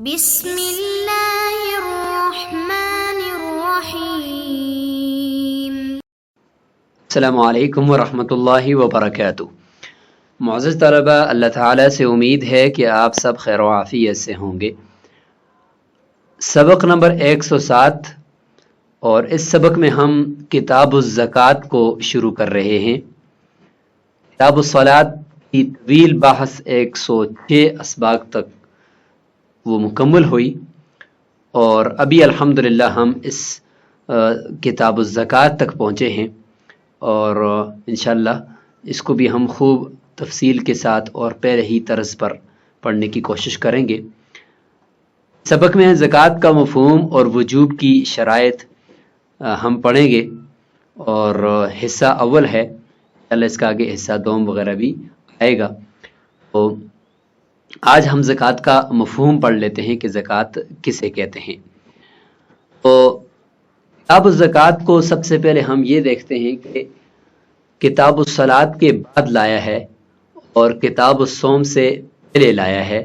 بسم اللہ الرحمن الرحیم۔ السلام علیکم ورحمۃ اللہ وبرکاتہ۔ معزز طلبہ، اللہ تعالیٰ سے امید ہے کہ آپ سب خیر و عافیت سے ہوں گے۔ سبق نمبر 107 اور اس سبق میں ہم کتاب الزکوٰۃ کو شروع کر رہے ہیں۔ کتاب الصلاۃ کی طویل بحث 106 اسباق تک وہ مکمل ہوئی، اور ابھی الحمدللہ ہم اس کتاب الزکوٰۃ تک پہنچے ہیں، اور انشاءاللہ اس کو بھی ہم خوب تفصیل کے ساتھ اور پہلے ہی طرز پر پڑھنے کی کوشش کریں گے۔ سبق میں زکوٰۃ کا مفہوم اور وجوب کی شرائط ہم پڑھیں گے، اور حصہ اول ہے انشاءاللہ، اس کا آگے حصہ دوم وغیرہ بھی آئے گا۔ تو آج ہم زکوٰۃ کا مفہوم پڑھ لیتے ہیں کہ زکوٰۃ کسے کہتے ہیں۔ تو کتاب الزکوٰۃ کو سب سے پہلے ہم یہ دیکھتے ہیں کہ کتاب الصلاۃ کے بعد لایا ہے اور کتاب الصوم سے پہلے لایا ہے۔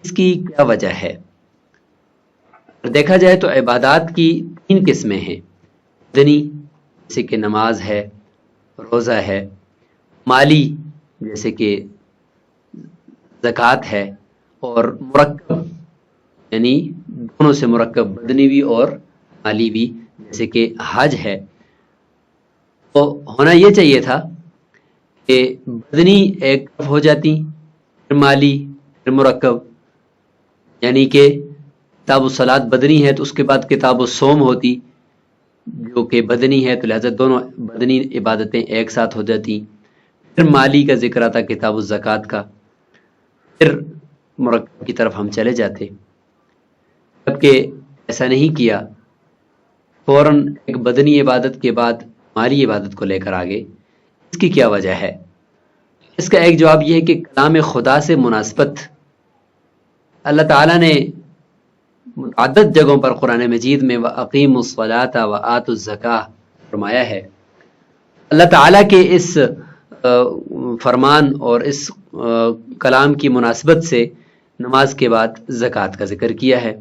اس کی کیا وجہ ہے؟ دیکھا جائے تو عبادات کی 3 قسمیں ہیں، بدنی جیسے کہ نماز ہے، روزہ ہے، مالی جیسے کہ زکوٰۃ ہے، اور مرکب یعنی دونوں سے مرکب بدنی بھی اور مالی بھی جیسے کہ حج ہے۔ تو ہونا یہ چاہیے تھا کہ بدنی ایک طرف ہو جاتی، پھر مالی، پھر مرکب، یعنی کہ کتاب الصلاۃ بدنی ہے تو اس کے بعد کتاب الصوم ہوتی جو کہ بدنی ہے، تو لہذا دونوں بدنی عبادتیں ایک ساتھ ہو جاتی۔ پھر مالی کا ذکر آتا کتاب الزکوٰۃ کا، پھر مرکب کی طرف ہم چلے جاتے، جبکہ ایسا نہیں کیا، فوراً ایک بدنی عبادت کے بعد مالی عبادت کو لے کر آگے۔ اس کی کیا وجہ ہے؟ اس کا ایک جواب یہ ہے کہ کلام خدا سے مناسبت اللہ تعالیٰ نے متعدد جگہوں پر قرآن مجید میں وَأَقِيمُوا الصَّلَاةَ وَآتُوا الزَّكَاةَ فرمایا ہے۔ اللہ تعالیٰ کے اس فرمان اور اس کلام کی مناسبت سے نماز کے بعد زکوٰۃ کا ذکر کیا ہے،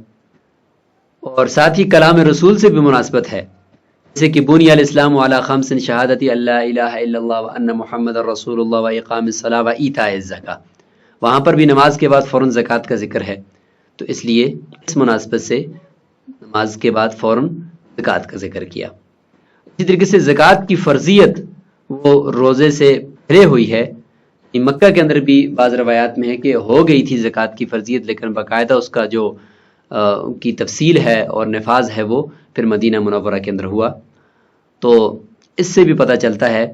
اور ساتھ ہی کلام رسول سے بھی مناسبت ہے، جیسے کہ بنی الاسلام علی خمس شہادت اللہ الہ الا اللہ وان محمد رسول اللہ واقام الصلاۃ وایتاء الزکاۃ، وہاں پر بھی نماز کے بعد فوراً زکوٰۃ کا ذکر ہے، تو اس لیے اس مناسبت سے نماز کے بعد فوراً زکوٰۃ کا ذکر کیا۔ اسی طریقے سے زکوٰۃ کی فرضیت وہ روزے سے پہلے ہوئی ہے۔ مکہ کے اندر بھی بعض روایات میں ہے کہ ہو گئی تھی زکوٰۃ کی فرضیت، لیکن باقاعدہ اس کا جو کی تفصیل ہے اور نفاذ ہے وہ پھر مدینہ منورہ کے اندر ہوا۔ تو اس سے بھی پتہ چلتا ہے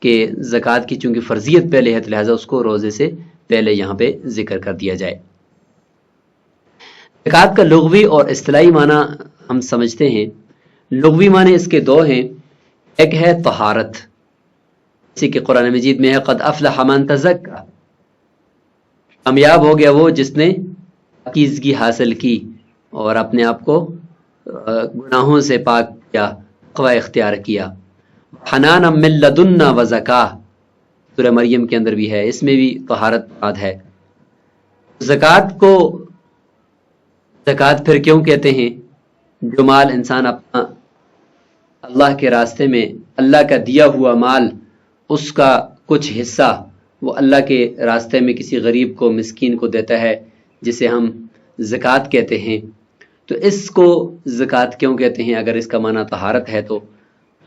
کہ زکوٰۃ کی چونکہ فرضیت پہلے ہے تو لہٰذا اس کو روزے سے پہلے یہاں پہ ذکر کر دیا جائے۔ زکوٰۃ کا لغوی اور اصطلاحی معنی ہم سمجھتے ہیں۔ لغوی معنی اس کے 2 ہیں، ایک ہے طہارت، جیسے کہ قرآن مجید میں ہے قد افلح من تزکا، کامیاب ہو گیا وہ جس نے پاکیزگی حاصل کی اور اپنے آپ کو گناہوں سے پاک کیا، تقوی اختیار کیا۔ حنانا من لدنا وزکاہ سورہ مریم کے اندر بھی ہے، اس میں بھی طہارت مراد ہے۔ زکوٰۃ پھر کیوں کہتے ہیں؟ جو مال انسان اپنا اللہ کے راستے میں اللہ کا دیا ہوا مال، اس کا کچھ حصہ وہ اللہ کے راستے میں کسی غریب کو، مسکین کو دیتا ہے، جسے ہم زکوٰۃ کہتے ہیں۔ تو اس کو زکوٰۃ کیوں کہتے ہیں؟ اگر اس کا معنی طہارت ہے تو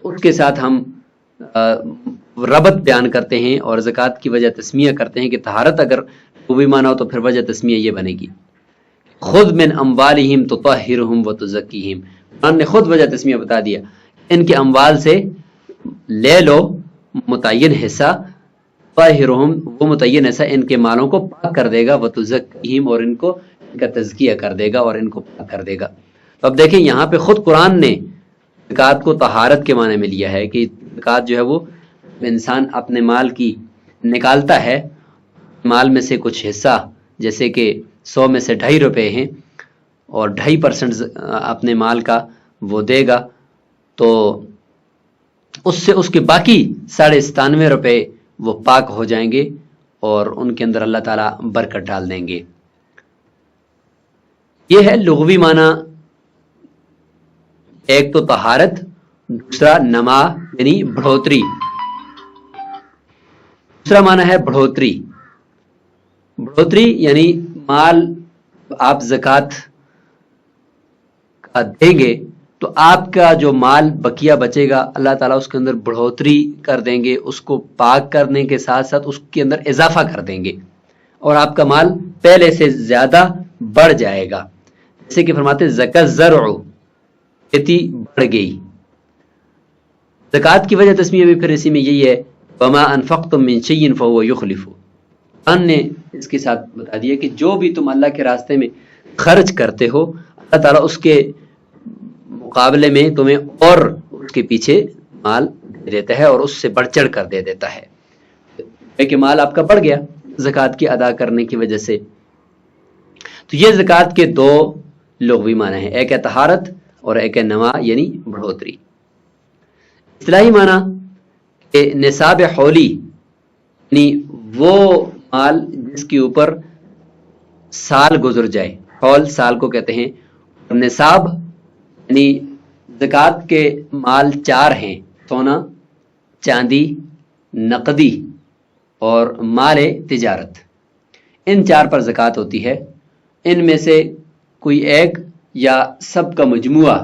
اس کے ساتھ ہم ربط بیان کرتے ہیں اور زکوٰۃ کی وجہ تسمیہ کرتے ہیں کہ طہارت اگر کوئی معنی ہو تو پھر وجہ تسمیہ یہ بنے گی خود من اموالہم تطہرہم وتزکیہم۔ قرآن نے خود وجہ تسمیہ بتا دیا، ان کے اموال سے لے لو متعین حصہ، طاہرہم وہ متعین حصہ ان کے مالوں کو پاک کر دے گا، وتزکیہم اور ان کا تزکیہ کر دے گا اور ان کو پاک کر دے گا۔ تو اب دیکھیں یہاں پہ خود قرآن نے زکوٰۃ کو طہارت کے معنی میں لیا ہے کہ زکوٰۃ جو ہے وہ انسان اپنے مال کی نکالتا ہے، مال میں سے کچھ حصہ، جیسے کہ 100 میں سے 2.5 روپے ہیں اور 2.5% اپنے مال کا وہ دے گا، تو اس سے اس کے باقی 97.5 روپے وہ پاک ہو جائیں گے اور ان کے اندر اللہ تعالیٰ برکت ڈال دیں گے۔ یہ ہے لغوی معنی، ایک تو طہارت، دوسرا نما یعنی بڑھوتری، دوسرا معنی ہے بڑھوتری۔ بڑھوتری یعنی مال آپ زکوٰۃ کا دیں گے تو آپ کا جو مال بقیہ بچے گا اللہ تعالیٰ اس کے اندر بڑھوتری کر دیں گے، اس کو پاک کرنے کے ساتھ ساتھ اس کے اندر اضافہ کر دیں گے اور آپ کا مال پہلے سے زیادہ بڑھ جائے گا۔ جیسے کہ فرماتے زکا الزرع، کھیتی بڑھ گئی۔ زکوٰۃ کی وجہ تسمیہ بھی پھر اسی میں یہی ہے، وما انفقتم من شیء فهو یخلف۔ قرآن نے اس کے ساتھ بتا دیا کہ جو بھی تم اللہ کے راستے میں خرچ کرتے ہو اللہ تعالیٰ اس کے مقابلے میں تمہیں اور اس کے پیچھے مال دے دیتا ہے اور اس سے بڑھ چڑھ کر دے دیتا ہے کہ مال آپ کا بڑھ گیا زکوٰۃ کی ادا کرنے کی وجہ سے۔ تو یہ زکوٰۃ کے دو لغوی معنی ہیں، ایک ہے طہارت اور ایک ہے نما یعنی بڑھوتری۔ اصطلاحی معنی کہ نصاب حولی یعنی وہ مال جس کے اوپر سال گزر جائے، حول سال کو کہتے ہیں، اور نصاب یعنی زکوٰۃ کے مال چار ہیں، سونا، چاندی، نقدی اور مال تجارت۔ ان چار پر زکوٰۃ ہوتی ہے۔ ان میں سے کوئی ایک یا سب کا مجموعہ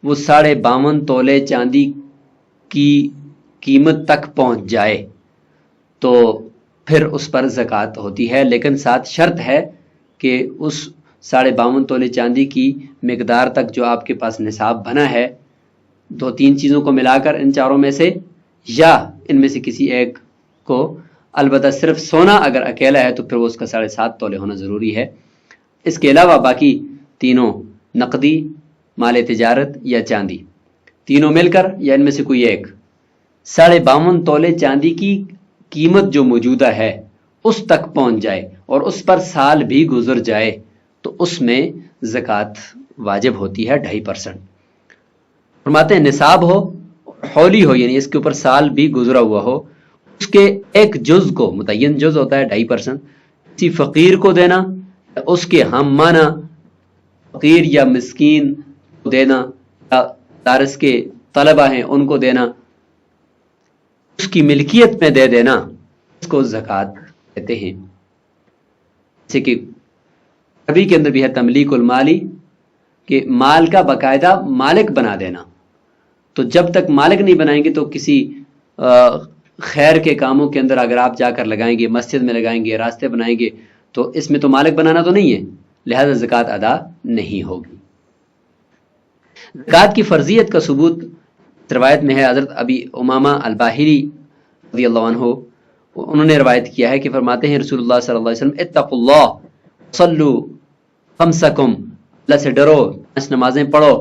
وہ 52.5 تولے چاندی کی قیمت تک پہنچ جائے تو پھر اس پر زکوٰۃ ہوتی ہے، لیکن ساتھ شرط ہے کہ اس 52.5 تولے چاندی کی مقدار تک جو آپ کے پاس نصاب بنا ہے، 2-3 چیزوں کو ملا کر ان چاروں میں سے یا ان میں سے کسی ایک کو، البتہ صرف سونا اگر اکیلا ہے تو پھر وہ اس کا 7.5 تولے ہونا ضروری ہے۔ اس کے علاوہ باقی تینوں نقدی، مال تجارت یا چاندی، تینوں مل کر یا ان میں سے کوئی ایک 52.5 تولے چاندی کی قیمت جو موجودہ ہے اس تک پہنچ جائے اور اس پر سال بھی گزر جائے تو اس میں زکوٰۃ واجب ہوتی ہے 2.5%۔ فرماتے ہیں نصاب ہو، حولی ہو یعنی اس کے اوپر سال بھی گزرا ہوا ہو، اس کے ایک جز کو، متعین جز ہوتا ہے 2.5%، کسی فقیر کو دینا، اس کے ہم معنی فقیر یا مسکین کو دینا، یا دارس کے طلبہ ہیں ان کو دینا، اس کی ملکیت میں دے دینا، اس کو زکوٰۃ کہتے ہیں۔ جیسے کہ عربی کے اندر بھی ہے تملیک المالی، کہ مال کا باقاعدہ مالک بنا دینا۔ تو جب تک مالک نہیں بنائیں گے تو کسی خیر کے کاموں کے اندر اگر آپ جا کر لگائیں گے، مسجد میں لگائیں گے، راستے بنائیں گے، تو اس میں تو مالک بنانا تو نہیں ہے، لہذا زکوٰۃ ادا نہیں ہوگی۔ زکوٰۃ کی فرضیت کا ثبوت روایت میں ہے، حضرت ابی امامہ الباہلی رضی اللہ عنہ انہوں نے روایت کیا ہے کہ فرماتے ہیں رسول اللہ صلی اللہ علیہ وسلم اتقوا اللہ صلو خمسکم، اللہ سے ڈرو، 5 نمازیں پڑھو،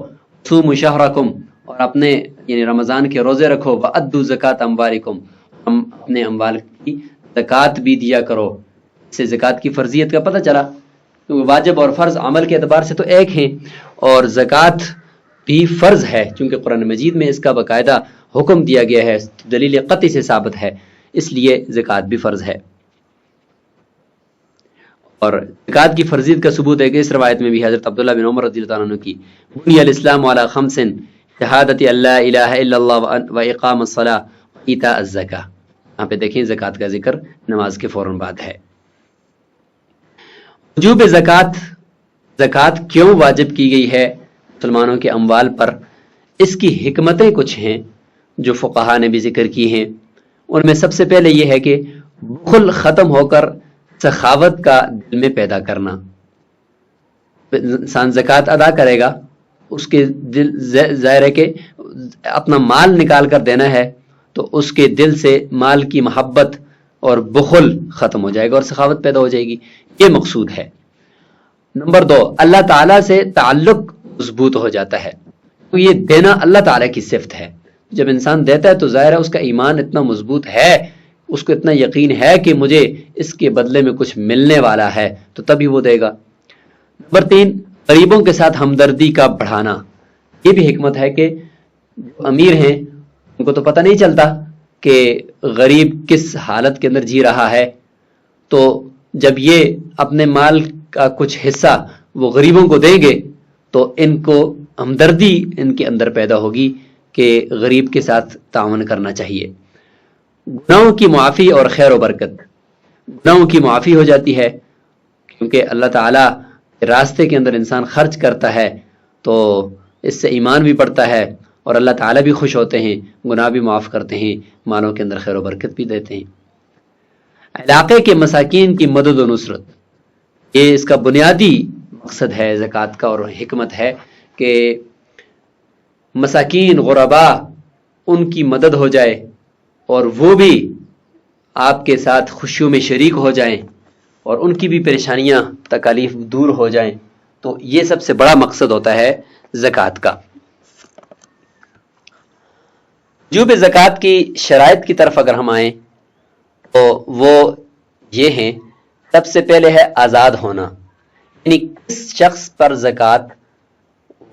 صوموا شہرکم، اور اپنے یعنی رمضان کے روزے رکھو، وَأَدُّوا زَكَاةَ أَمْوَالِكُمْ، ہم اپنے اموال کی زکوٰۃ بھی دیا کرو۔ اس سے زکوٰۃ کی فرضیت کا پتہ چلا، کیونکہ واجب اور فرض عمل کے اعتبار سے تو ایک ہیں، اور زکوٰۃ بھی فرض ہے چونکہ قرآن مجید میں اس کا باقاعدہ حکم دیا گیا ہے، دلیل قطعی سے ثابت ہے، اس لیے زکوٰۃ بھی فرض ہے۔ اور زکوٰۃ کی فرضیت کا ثبوت ہے کہ اس روایت میں بھی حضرت عبداللہ بن عمر رضی اللہ عنہ کی بنی الاسلام علی 5 شہادت اللہ الہ الا اللہ و اقام الصلاۃ و ایتاء الزکاۃ۔ یہاں پہ دیکھیں زکوٰۃ کا ذکر نماز کے فوراً بعد ہے۔ وجوب زکوٰۃ، زکوٰۃ کیوں واجب کی گئی ہے مسلمانوں کے اموال پر، اس کی حکمتیں کچھ ہیں جو فقہا نے بھی ذکر کی ہیں۔ ان میں سب سے پہلے یہ ہے کہ بخل ختم ہو کر سخاوت کا دل میں پیدا کرنا۔ انسان زکوٰۃ ادا کرے گا، اس کے دل ظاہر ہے کہ اپنا مال نکال کر دینا ہے تو اس کے دل سے مال کی محبت اور بخل ختم ہو جائے گا اور سخاوت پیدا ہو جائے گی، یہ مقصود ہے۔ نمبر 2، اللہ تعالیٰ سے تعلق مضبوط ہو جاتا ہے، تو یہ دینا اللہ تعالیٰ کی صفت ہے۔ جب انسان دیتا ہے تو ظاہر ہے اس کا ایمان اتنا مضبوط ہے، اس کو اتنا یقین ہے کہ مجھے اس کے بدلے میں کچھ ملنے والا ہے، تو تبھی وہ دے گا۔ نمبر 3، غریبوں کے ساتھ ہمدردی کا بڑھانا۔ یہ بھی حکمت ہے کہ جو امیر ہیں ان کو تو پتہ نہیں چلتا کہ غریب کس حالت کے اندر جی رہا ہے، تو جب یہ اپنے مال کا کچھ حصہ وہ غریبوں کو دیں گے تو ان کو ہمدردی ان کے اندر پیدا ہوگی کہ غریب کے ساتھ تعاون کرنا چاہیے۔ گناہوں کی معافی اور خیر و برکت، گناہوں کی معافی ہو جاتی ہے کیونکہ اللہ تعالیٰ کے راستے کے اندر انسان خرچ کرتا ہے تو اس سے ایمان بھی بڑھتا ہے اور اللہ تعالیٰ بھی خوش ہوتے ہیں، گناہ بھی معاف کرتے ہیں، مالوں کے اندر خیر و برکت بھی دیتے ہیں۔ علاقے کے مساکین کی مدد و نصرت، یہ اس کا بنیادی مقصد ہے زکوٰۃ کا اور حکمت ہے کہ مساکین غربا ان کی مدد ہو جائے اور وہ بھی آپ کے ساتھ خوشیوں میں شریک ہو جائیں اور ان کی بھی پریشانیاں تکالیف دور ہو جائیں، تو یہ سب سے بڑا مقصد ہوتا ہے زکوٰۃ کا۔ وجوب زکوٰۃ کی شرائط کی طرف اگر ہم آئیں تو وہ یہ ہیں، سب سے پہلے ہے آزاد ہونا، یعنی کس شخص پر زکوٰۃ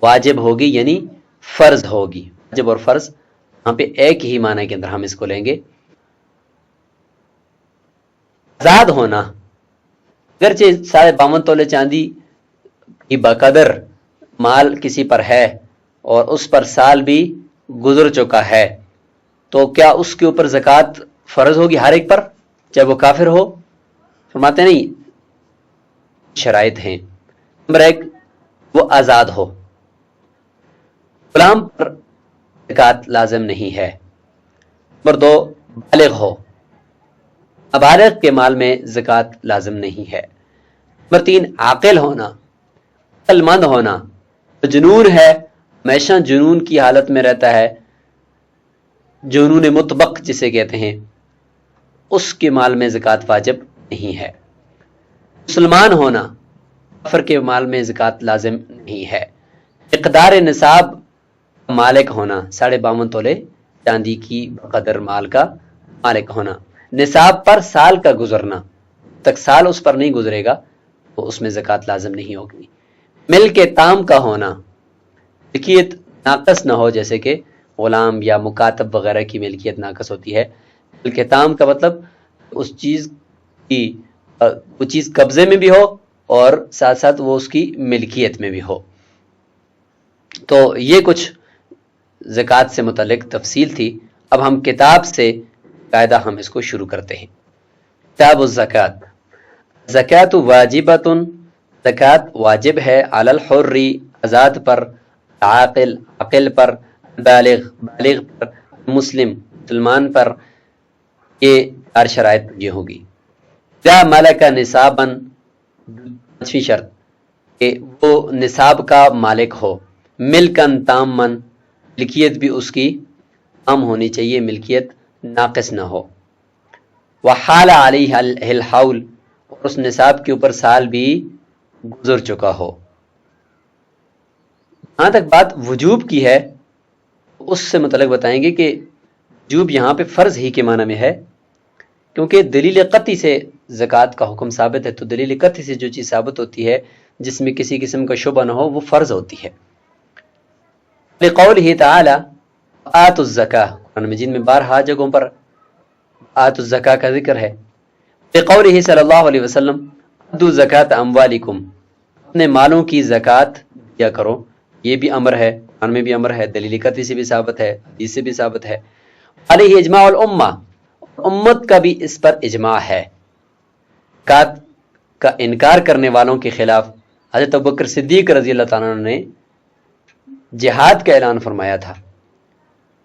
واجب ہوگی یعنی فرض ہوگی۔ واجب اور فرض یہاں پہ ایک ہی معنی کے اندر ہم اس کو لیں گے۔ آزاد ہونا، اگرچہ 52.5 تولے چاندی کی بقدر مال کسی پر ہے اور اس پر سال بھی گزر چکا ہے تو کیا اس کے اوپر زکوٰۃ فرض ہوگی ہر ایک پر چاہے وہ کافر ہو؟ فرماتے نہیں، شرائط ہیں۔ نمبر 1، وہ آزاد ہو، غلام پر زکوٰۃ لازم نہیں ہے۔ نمبر 2، بالغ ہو، نابالغ کے مال میں زکوٰۃ لازم نہیں ہے۔ نمبر 3، عاقل ہونا، عقل مند ہونا، جنون ہے ہمیشہ جنون کی حالت میں رہتا ہے، جنون مطبق جسے کہتے ہیں، اس کے مال میں زکوٰۃ واجب نہیں ہے۔ مسلمان ہونا، کافر کے مال میں زکوٰۃ لازم نہیں ہے۔ مقدار نصاب مالک ہونا، 52.5 تولے چاندی کی بقدر مال کا مالک ہونا، نصاب پر سال کا گزرنا، تک سال اس پر نہیں گزرے گا تو اس میں زکوٰۃ لازم نہیں ہوگی۔ ملک تام کا ہونا، ملکیت ناقص نہ ہو، جیسے کہ غلام یا مکاتب وغیرہ کی ملکیت ناقص ہوتی ہے۔ ملک تام کا مطلب اس چیز کی وہ چیز قبضے میں بھی ہو اور ساتھ ساتھ وہ اس کی ملکیت میں بھی ہو۔ تو یہ کچھ زکوٰۃ سے متعلق تفصیل تھی۔ اب ہم کتاب سے قاعدہ ہم اس کو شروع کرتے ہیں۔ کتاب الزکوٰۃ، زکوٰۃ واجبۃ، زکوٰۃ واجب ہے، علی الحر، آزاد پر، عاقل، عاقل پر، بالغ، بالغ پر، مسلم، مسلمان پر، یہ 4 شرائط یہ ہوگی۔ اذا ملک نصابا، 5ویں شرط کہ وہ نصاب کا مالک ہو، ملکن تامن، ملکیت بھی اس کی تام ہونی چاہیے، ملکیت ناقص نہ ہو۔ وحال علیہ الحول، اور اس نصاب کے اوپر سال بھی گزر چکا ہو۔ جہاں تک بات وجوب کی ہے اس سے متعلق بتائیں گے کہ وجوب یہاں پہ فرض ہی کے معنی میں ہے، کیونکہ دلیل قطعی سے زکوٰۃ کا حکم ثابت ہے، تو دلیل قطعی سے جو چیز ثابت ہوتی ہے جس میں کسی قسم کا شبہ نہ ہو وہ فرض ہوتی ہے۔ لقولہ تعالی آتوا الزکاۃ، قرآن مجید میں بارہا جگہوں پر آتوا الزکاۃ کا ذکر ہے۔ لقولہ صلی اللہ علیہ وسلم ادوا زکاۃ اموالکم، اپنے مالوں کی زکوٰۃ دیا کرو، یہ بھی امر ہے، قرآن میں بھی امر ہے، دلیل قطعی سے بھی ثابت ہے، حدیث سے بھی ثابت ہے۔ علیہ اجماع الامہ، امت کا بھی اس پر اجماع ہے۔ زکوٰۃ کا انکار کرنے والوں کے خلاف حضرت ابوبکر صدیق رضی اللہ تعالیٰ عنہ نے جہاد کا اعلان فرمایا تھا،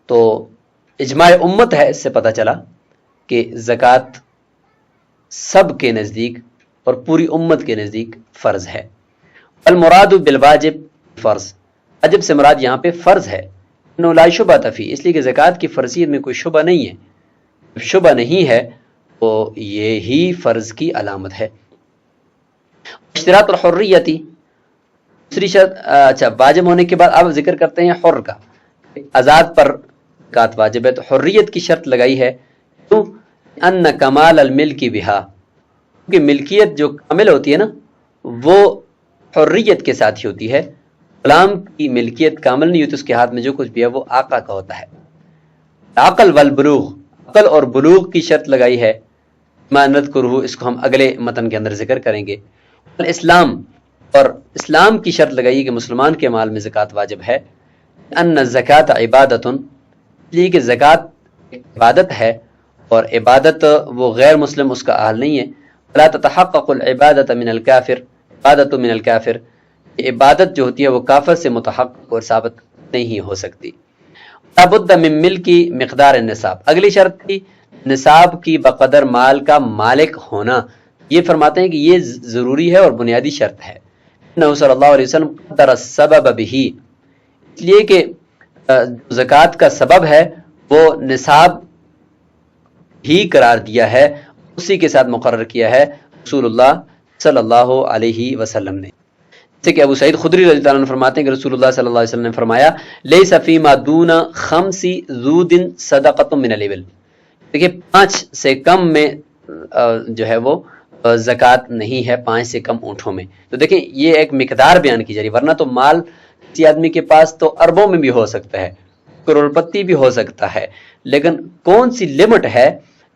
تو اجماع امت ہے، اس سے پتہ چلا کہ زکوٰۃ سب کے نزدیک اور پوری امت کے نزدیک فرض ہے۔ المراد بالواجب فرض، واجب سے مراد یہاں پہ فرض ہے، انه لا شبہۃ فیہ، اس لیے کہ زکوٰۃ کی فرضیت میں کوئی شبہ نہیں ہے، جب شبہ نہیں ہے تو یہی فرض کی علامت ہے۔ اشتراط الحریتی، دوسری شرط، اچھا واجب ہونے کے بعد اب ذکر کرتے ہیں حر کا، آزاد پر زکوٰۃ واجب ہے، تو حریت کی شرط لگائی ہے، کیوں؟ ان کمال الملک بہا، کیونکہ ملکیت جو کامل ہوتی ہے نا وہ حریت کے ساتھ ہی ہوتی ہے، غلام کی ملکیت کامل نہیں ہوتی، اس کے ہاتھ میں جو کچھ بھی ہے وہ آقا کا ہوتا ہے۔ عقل والبلوغ، عقل اور بلوغ کی شرط لگائی ہے، ما نذکرہ، اس کو ہم اگلے متن کے اندر ذکر کریں گے۔ الاسلام، اور اسلام کی شرط لگائی کہ مسلمان کے مال میں زکوٰۃ واجب ہے، ان الزکوٰۃ عبادۃ، اس لیے کہ زکوٰۃ عبادت ہے، اور عبادت وہ غیر مسلم اس کا اہل نہیں ہے. لا تتحقق العبادۃ من الکافر، عبادت من الکافر، یہ عبادت جو ہوتی ہے وہ کافر سے متحقق اور ثابت نہیں ہو سکتی. لابد من ملک مقدار النصاب، اگلی شرط تھی نصاب کی بقدر مال کا مالک ہونا. یہ فرماتے ہیں کہ یہ ضروری ہے اور بنیادی شرط ہے. نبی صلی اللہ علیہ وسلم قدر السبب به، اس لیے کہ زکوٰۃ کا سبب ہے وہ نصاب ہی قرار دیا ہے، اسی کے ساتھ مقرر کیا ہے رسول اللہ صلی اللہ علیہ وسلم نے. جیسے کہ ابو سعید خدری رضی اللہ عنہ فرماتے ہیں کہ رسول اللہ صلی اللہ علیہ وسلم نے فرمایا لیس فیما دون خمس ذود صدقۃ من الابل، دیکھیے 5 سے کم میں جو ہے وہ زکوٰۃ نہیں ہے، 5 سے کم اونٹوں میں. تو دیکھیں یہ ایک مقدار بیان کی جا رہی، ورنہ تو مال کسی آدمی کے پاس تو اربوں میں بھی ہو سکتا ہے، کروڑ پتی بھی ہو سکتا ہے، لیکن کون سی لمٹ ہے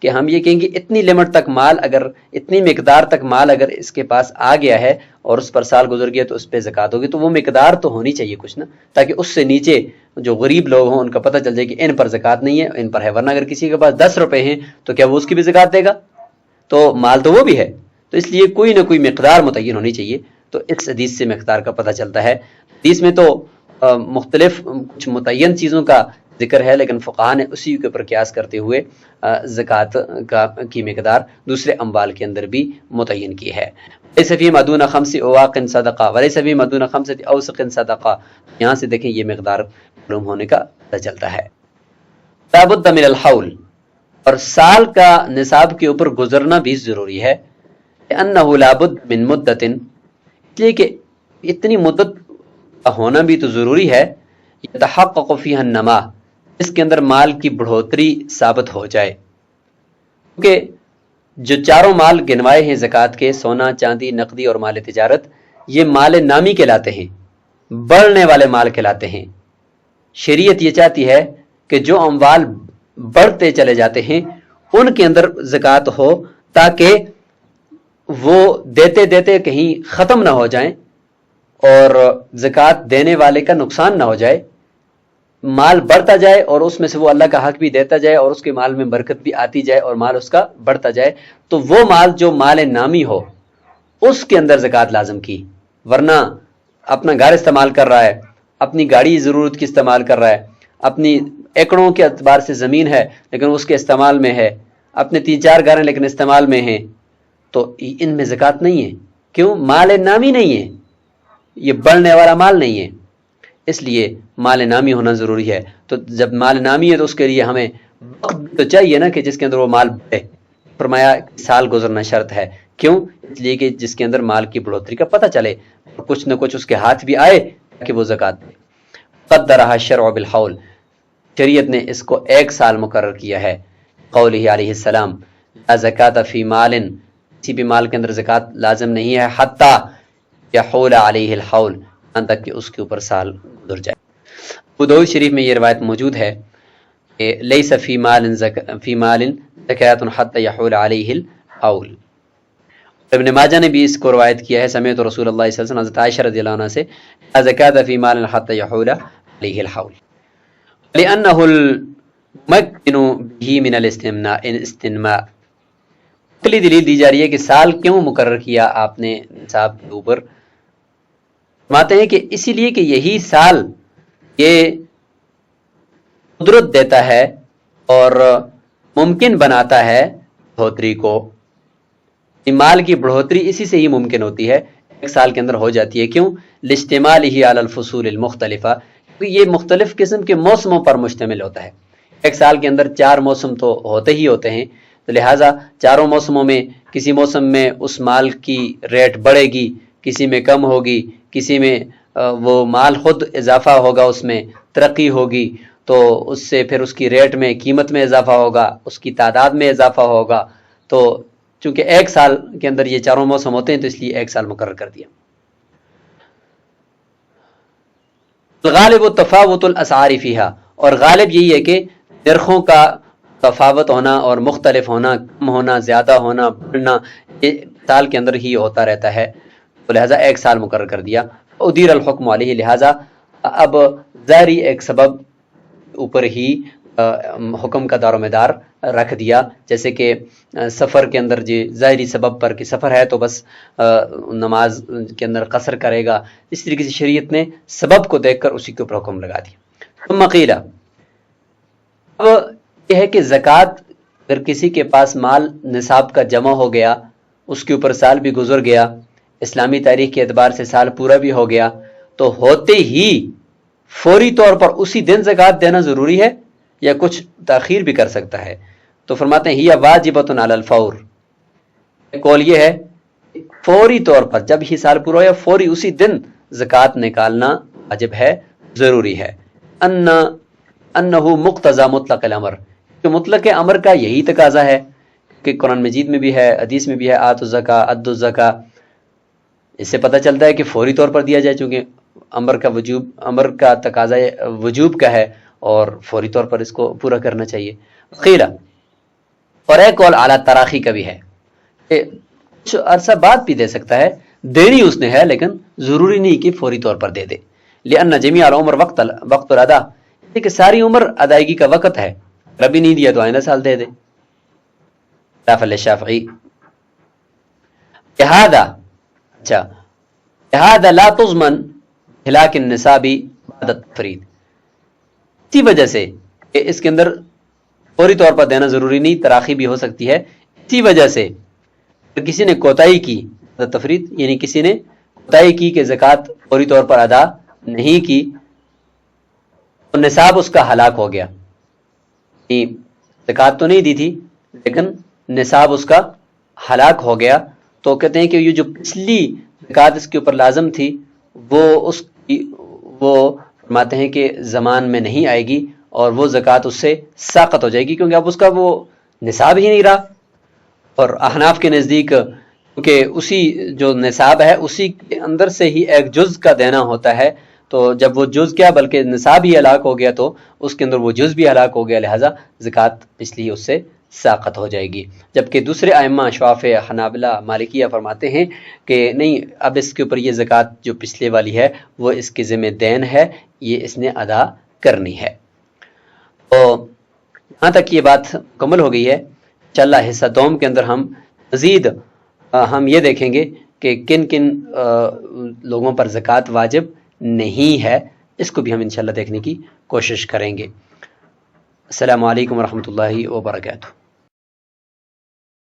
کہ ہم یہ کہیں گے اتنی لمٹ تک مال، اگر اتنی مقدار تک مال اگر اس کے پاس آ گیا ہے اور اس پر سال گزر گیا تو اس پہ زکوٰۃ ہوگی. تو وہ مقدار تو ہونی چاہیے کچھ نا، تاکہ اس سے نیچے جو غریب لوگ ہوں ان کا پتہ چل جائے کہ ان پر زکوٰۃ نہیں ہے، ان پر ہے. ورنہ اگر کسی کے پاس 10 روپے ہیں تو کیا وہ اس کی بھی زکوٰۃ دے گا؟ تو مال تو وہ بھی ہے. تو اس لیے کوئی نہ کوئی مقدار متعین ہونی چاہیے. تو اس حدیث سے مقدار کا پتہ چلتا ہے. حدیث میں تو مختلف کچھ متعین چیزوں کا ذکر ہے، لیکن فقہاء نے اسی کے اوپر قیاس کرتے ہوئے زکوٰۃ کی مقدار دوسرے اموال کے اندر بھی متعین کی ہے. لیس فیما دون 5 اواق صدقہ ولیس فیما دون 5 اوسق صدقہ. یہاں سے دیکھیں یہ مقدار معلوم ہونے کا پتہ چلتا ہے. لابد من الحول، اور سال کا نصاب کے اوپر گزرنا بھی ضروری ہے. انہ لابد من مدت، اس لیے کہ اتنی مدت کا ہونا بھی تو ضروری ہے. یتحقق فیہا النما، اس کے اندر مال کی بڑھوتری ثابت ہو جائے. کیونکہ جو چاروں مال گنوائے ہیں زکوٰۃ کے، سونا، چاندی، نقدی اور مال تجارت، یہ مال نامی کہلاتے ہیں، بڑھنے والے مال کہلاتے ہیں. شریعت یہ چاہتی ہے کہ جو اموال بڑھتے چلے جاتے ہیں ان کے اندر زکوٰۃ ہو، تاکہ وہ دیتے دیتے کہیں ختم نہ ہو جائیں اور زکوٰۃ دینے والے کا نقصان نہ ہو جائے. مال بڑھتا جائے اور اس میں سے وہ اللہ کا حق بھی دیتا جائے اور اس کے مال میں برکت بھی آتی جائے اور مال اس کا بڑھتا جائے. تو وہ مال جو مال نامی ہو اس کے اندر زکوٰۃ لازم کی. ورنہ اپنا گھر استعمال کر رہا ہے، اپنی گاڑی ضرورت کی استعمال کر رہا ہے، اپنی ایکڑوں کے اعتبار سے زمین ہے لیکن اس کے استعمال میں ہے، اپنے 3-4 گھر ہیں لیکن استعمال میں ہیں، تو ان میں زکوٰۃ نہیں ہے. کیوں؟ مال نامی نہیں ہے، یہ بڑھنے والا مال نہیں ہے. اس لیے مال نامی ہونا ضروری ہے. تو جب مال نامی ہے تو اس کے لیے ہمیں وقت تو چاہیے نا کہ جس کے اندر وہ مال بڑھے. فرمایا سال گزرنا شرط ہے. کیوں؟ اس لیے کہ جس کے اندر مال کی بڑھوتری کا پتہ چلے اور کچھ نہ کچھ اس کے ہاتھ بھی آئے کہ وہ زکوٰۃ دے. قدرها الشرع بالحول، شریعت نے اس کو 1 سال مقرر کیا ہے. قولہ علیہ السلام لا زکاۃ فی مال، کسی بھی مال کے اندر زکوٰۃ لازم نہیں ہے حتی یحول علیہ الحول، یہاں تک کہ اس کے اوپر سال گزر جائے. ابو داؤد شریف میں یہ روایت موجود ہے کہ لیس فی مال زکاۃ حتی یحول علیہ الحول. ابن ماجہ نے بھی اس کو روایت کیا ہے، سمعت رسول اللہ صلی اللہ علیہ وسلم، حضرت عائشہ رضی اللہ عنہ سے، لا زکاۃ فی مال حتی یحول علیہ الحول لأنہ الممکن به من الاستنماء. اگلی دلیل دی جا رہی ہے کہ سال کیوں مقرر کیا آپ نے نصاب کے اوپر. فرماتے ہیں کہ اسی لیے کہ یہی سال یہ قدرت دیتا ہے اور ممکن بناتا ہے بڑھوتری کو. مال کی بڑھوتری اسی سے ہی ممکن ہوتی ہے، 1 سال کے اندر ہو جاتی ہے. کیوں؟ لاشتمالہ علی الفصول المختلفہ، کیونکہ یہ مختلف قسم کے موسموں پر مشتمل ہوتا ہے. 1 سال کے اندر 4 موسم تو ہوتے ہی ہوتے ہیں، تو لہٰذا چاروں موسموں میں کسی موسم میں اس مال کی ریٹ بڑھے گی، کسی میں کم ہوگی، کسی میں وہ مال خود اضافہ ہوگا، اس میں ترقی ہوگی، تو اس سے پھر اس کی ریٹ میں قیمت میں اضافہ ہوگا، اس کی تعداد میں اضافہ ہوگا. تو چونکہ 1 سال کے اندر یہ چاروں موسم ہوتے ہیں تو اس لیے 1 سال مقرر کر دیا. غالب تفاوت الاسعار فیہا، اور غالب یہی ہے کہ نرخوں کا تفاوت ہونا اور مختلف ہونا، کم ہونا، زیادہ ہونا، بڑھنا، یہ سال کے اندر ہی ہوتا رہتا ہے. تو لہٰذا 1 سال مقرر کر دیا. ادیر الحکم علیہ، لہٰذا اب ظاہری ایک سبب اوپر ہی حکم کا دار و مدار رکھ دیا، جیسے کہ سفر کے اندر جی ظاہری سبب پر کہ سفر ہے تو بس نماز کے اندر قصر کرے گا، اس طریقے سے شریعت نے سبب کو دیکھ کر اسی کے اوپر حکم لگا دیا. ثم قیل، اب یہ ہے کہ زکوٰۃ اگر کسی کے پاس مال نصاب کا جمع ہو گیا، اس کے اوپر سال بھی گزر گیا، اسلامی تاریخ کے اعتبار سے سال پورا بھی ہو گیا، تو ہوتے ہی فوری طور پر اسی دن زکوٰۃ دینا ضروری ہے یا کچھ تاخیر بھی کر سکتا ہے؟ تو فرماتے ہیں ہی واجبۃ علی الفور، قول یہ ہے فوری طور پر جب ہی سال پورا ہو یا فوری اسی دن زکوٰۃ نکالنا واجب ہے، ضروری ہے. انہ مقتضی مطلق الامر، کہ مطلق امر کا یہی تقاضا ہے کہ قرآن مجید میں بھی ہے، حدیث میں بھی ہے، آتوا الزکاۃ ادوا الزکاۃ. اس سے پتہ چلتا ہے کہ فوری طور پر دیا جائے، چونکہ امر کا تقاضا وجوب کا ہے اور فوری طور پر اس کو پورا کرنا چاہیے. قیل، اور ایک قول اعلیٰ تراخی کا بھی ہے کہ کچھ عرصہ بعد بھی دے سکتا ہے، دینی اس نے ہے لیکن ضروری نہیں کہ فوری طور پر دے دے. لأن جمیع العمر وقت الادا، کہ ساری عمر ادائیگی کا وقت ہے، ربی نہیں دیا تو آئندہ سال دے دے. خلاف للشافعی، لہذا لا تضمن ہلاک النصاب بعد التفرید، اسی وجہ سے کہ اس کے اندر فوری طور پر دینا ضروری نہیں، تراخی بھی ہو سکتی ہے. اسی وجہ سے اگر کسی نے کوتاہی کی، تفرید یعنی کسی نے کوتاہی کی کہ زکوٰۃ فوری طور پر ادا نہیں کی، تو نصاب اس کا ہلاک ہو گیا، زکوٰۃ تو نہیں دی تھی لیکن نصاب اس کا ہلاک ہو گیا، تو کہتے ہیں کہ یہ جو پچھلی زکوٰۃ اس کے اوپر لازم تھی وہ فرماتے ہیں کہ زمان میں نہیں آئے گی اور وہ زکوٰۃ اس سے ساقط ہو جائے گی، کیونکہ اب اس کا وہ نصاب ہی نہیں رہا. اور احناف کے نزدیک کیونکہ اسی جو نصاب ہے اسی کے اندر سے ہی ایک جز کا دینا ہوتا ہے، تو جب وہ جز کیا بلکہ نصاب ہی ہلاک ہو گیا تو اس کے اندر وہ جز بھی ہلاک ہو گیا، لہٰذا زکوٰۃ پچھلی اس سے ساقط ہو جائے گی. جبکہ دوسرے ائمہ شافعی، حنابلہ، مالکیہ فرماتے ہیں کہ نہیں، اب اس کے اوپر یہ زکوٰۃ جو پچھلے والی ہے وہ اس کے ذمہ دین ہے، یہ اس نے ادا کرنی ہے. تو یہاں تک یہ بات مکمل ہو گئی ہے. انشاءاللہ حصہ دوم کے اندر ہم مزید ہم یہ دیکھیں گے کہ کن کن لوگوں پر زکوٰۃ واجب نہیں ہے، اس کو بھی ہم انشاءاللہ دیکھنے کی کوشش کریں گے. السلام علیکم ورحمۃ اللہ وبرکاتہ.